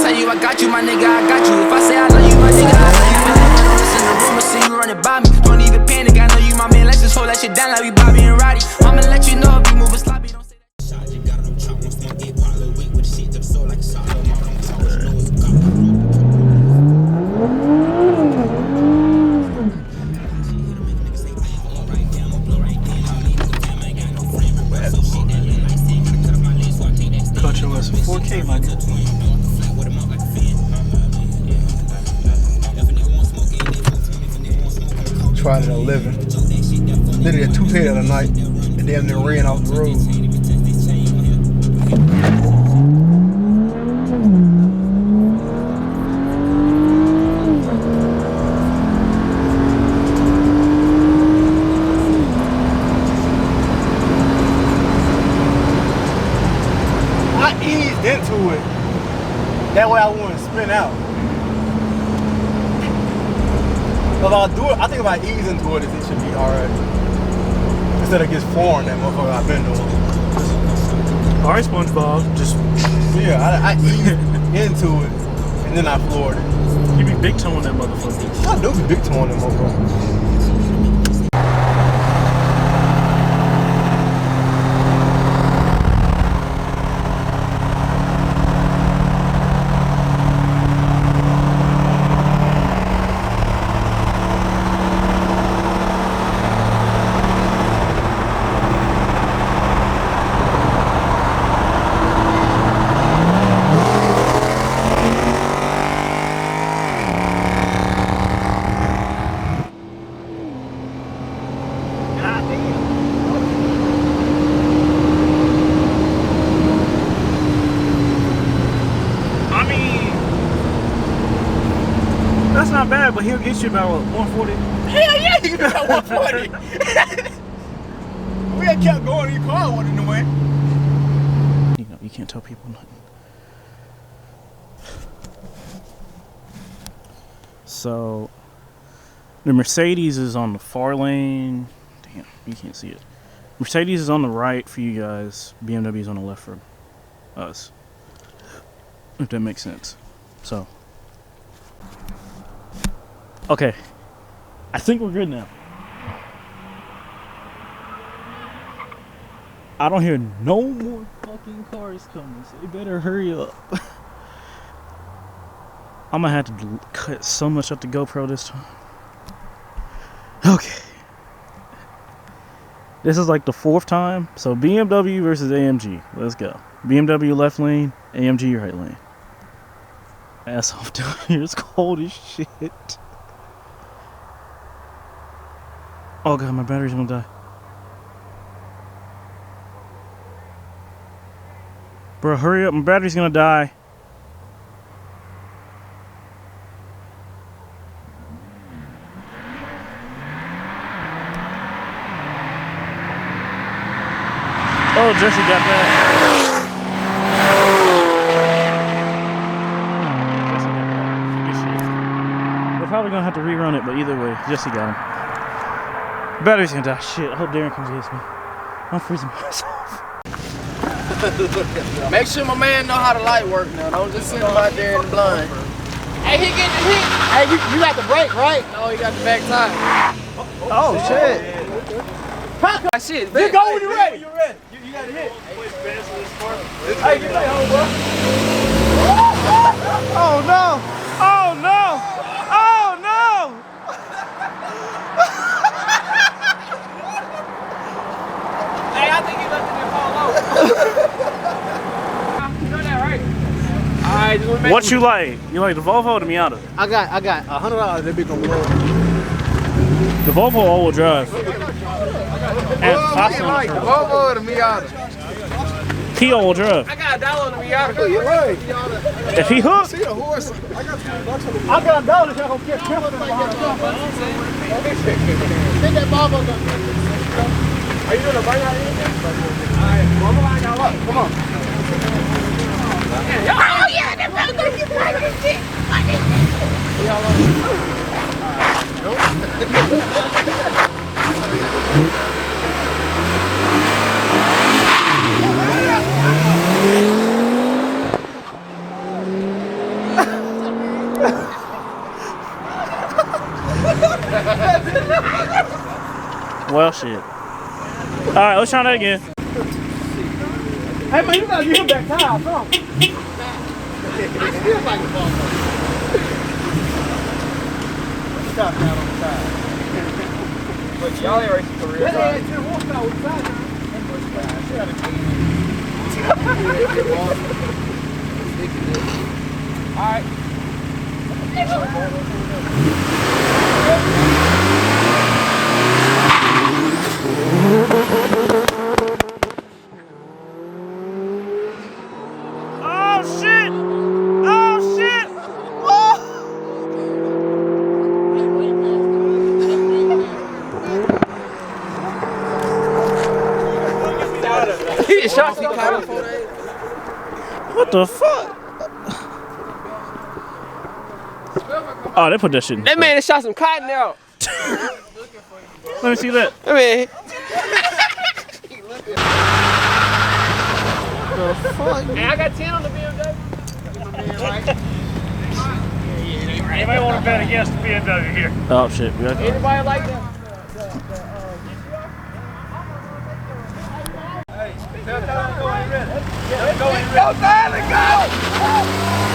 tell you I got you, my nigga, I got you. If I say I love you, my nigga, I love you. But don't listen to rumors, see you running by me. Don't even panic, I know you my man. Let's just hold that shit down like we Bobby and Roddy. I'ma let you know if you moving sloppy, don't say that. Country was 4K, my nigga. Tried it at 11. Literally at 2K the other night, and damn near ran off the road. I eased into it. That way I wouldn't spin out. If I do it, I think if I ease into it, it should be alright. Instead of just flooring that motherfucker I've been doing. Alright, SpongeBob, just yeah, I eased into it and then I floored it. you be big toeing that motherfucker. I do be big toeing that motherfucker. That's not bad, but he'll get you about what, 140. Hell yeah, you can get 140. We had kept going, your car wasn't in the way. You know, you can't tell people nothing. So, the Mercedes is on the far lane. Damn, you can't see it. Mercedes is on the right for you guys. BMW is on the left for us. If that makes sense. So. Okay. I think we're good now. I don't hear no more fucking cars coming, so you better hurry up. I'm gonna have to cut so much up the GoPro this time. Okay. This is like the 4th time. So BMW versus AMG. Let's go. BMW left lane, AMG right lane. Ass off down here. It's cold as shit. Oh god, my battery's gonna die. Bro, hurry up, my battery's gonna die. Oh, Jesse got that. Jesse got that. Good shit. We're probably gonna have to rerun it, but either way, Jesse got him. Battery's gonna die. Shit, I hope Darren comes and gets me. I'm freezing myself. Make sure my man know how the light work now. Don't just send him out there in the blind. Hey, he getting hit. Hey, you got the brake, right? No, he got the back tire. Oh, shit. That shit. You go when you're ready. You're ready. You got a hit. Hey, get that home, bro. Oh no! Oh no! Oh no! Hey, I think he let it fall out. You know that, right? Alright, just make What you like? You like the Volvo or the Miata? I got $100 that big on the road. The Volvo all-wheel drive. And like the Volvo or the Miata. he all-wheel drive. I got $1 on the Miata. You're right. If he hooked, See the horse? I got $20 that I'm gonna get killed. Take that Volvo up. Are you doing a bite out here? Alright, I got what? Come on. Oh yeah, that brother, you like this shit. Well, shit. All right, let's try that again. Hey man, you gotta give him that tire, bro. Stop down on the side. But y'all ain't racing for real. That ain't 10 horsepower with the side. Alright. Oh shit! Oh shit! Oh! He shot me. What the fuck? Oh, they put that shit in. That man shot some cotton out. Let me see that. I mean, The fuck? hey, I got 10 on the BMW. Anybody want to bet against the BMW here? Oh shit, we got Anybody like that? Go, Tyler, go!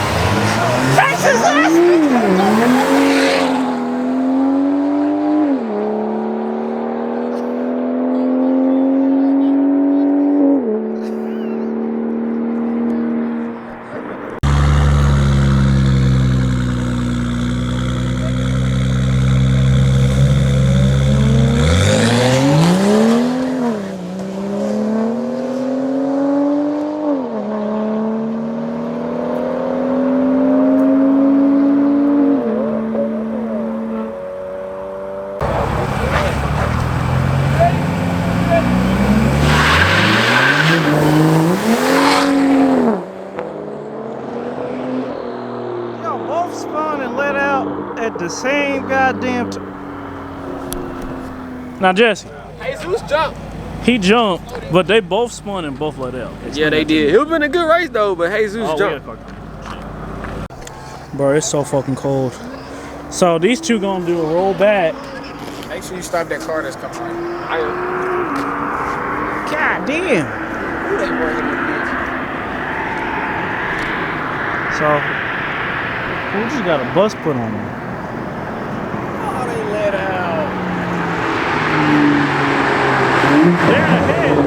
Y'all both spun and let out at the same goddamn time. Now Jesse, Jesus jumped. he jumped, but they both spun and both let out. Yeah, they did. It would have been a good race though, but Jesus Oh, jumped. bro, it's so fucking cold. So these two gonna do a roll back. Make sure you stop that car that's coming right. I am. God damn. Who they working with? So we just got a bus put on them. Oh, they let out. They're ahead.